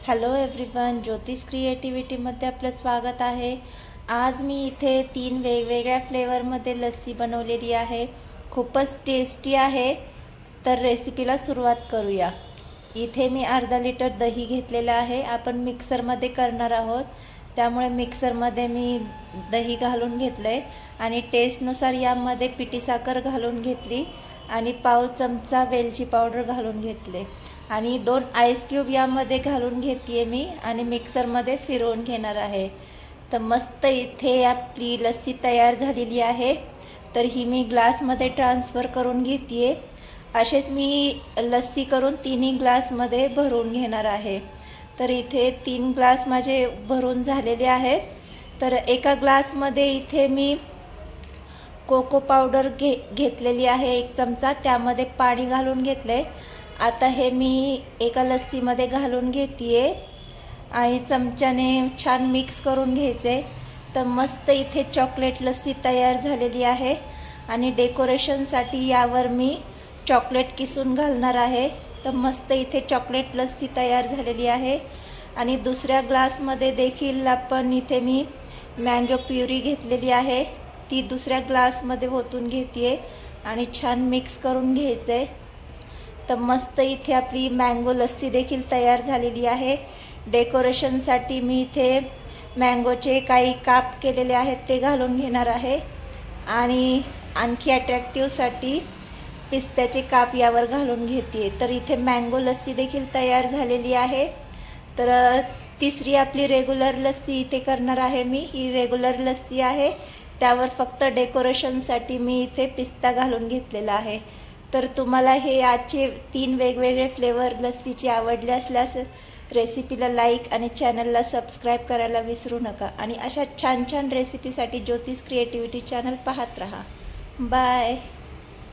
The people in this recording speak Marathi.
हॅलो एव्हरीवन, ज्योतिष क्रिएटिव्हिटीमध्ये आपलं स्वागत आहे। आज मी इथे 3 वेगवेगळ्या फ्लेवरमध्ये लस्सी बनवलेली आहे। खूपच टेस्टी आहे। तर रेसिपीला सुरुवात करूया। इथे मी अर्धा लिटर दही घेतलेलं आहे। आपण मिक्सरमध्ये करणार आहोत, त्यामुळे मिक्सरमध्ये मी दही घालून घेतले आणि टेस्टनुसार यामध्ये पिठी साखर घालून घेतली आणि पाव चमचा वेलची पावडर घालून घेतले आणि 2 आईस क्यूब यामध्ये घालून घेते मी आणि मिक्सरमध्ये फिरवून घेणार आहे। तर मस्त इथे आपली लस्सी तयार झालेली आहे। तर ही मी ग्लासमध्ये ट्रान्सफर करून घेते। असेच मी लस्सी करून 3 ग्लासमध्ये भरून घेणार आहे। तर इथे 3 ग्लास माझे भरून झालेले आहेत। तर एका ग्लासमध्ये इथे मी कोको पावडर घेतलेली आहे 1 चमचा, त्यामध्ये पाणी घालून घेतले। आता हे मी एका लस्सीमध्ये घालून घेते आणि चमच्याने छान मिक्स करून घ्यायचे। तर मस्त इथे चॉकलेट लस्सी तयार झालेली आहे आणि डेकोरेशनसाठी यावर मी चॉकलेट किसून घालणार आहे। तर मस्त इथे चॉकलेट लस्सी तयार झालेली आहे। आणि दुसऱ्या ग्लासमध्ये देखील आपण इथे मी मँगो प्युरी घेतलेली आहे, ती दुसऱ्या ग्लासमध्ये ओतून घेते आणि छान मिक्स करून घ्यायचे। तर मस्त इथे आपली मँगो लस्सी देखील तयार झालेली आहे। डेकोरेशनसाठी मी इथे मँगोचे काही काप केलेले आहेत ते घालून घेणार आहे आणि आणखी अट्रॅक्टिव्हसाठी पिस्त्याचे काप यावर घालून घेते। तर इथे मँगो लस्सी देखील तयार झालेली आहे। तर तिसरी आपली रेग्युलर लस्सी इथे करणार आहे मी। ही रेग्युलर लस्सी आहे, त्यावर फक्त डेकोरेशनसाठी मी इथे पिस्ता घालून घेतलेला आहे। तर तुम्हाला हे आजचे 3 वेगवेगळे फ्लेवर लस्सीचे आवडले असल्यास रेसिपीला लाईक आणि चॅनलला सबस्क्राईब करायला विसरू नका आणि अशा छान छान रेसिपीसाठी ज्योतिष क्रिएटिव्हिटी चॅनल पाहत रहा। बाय।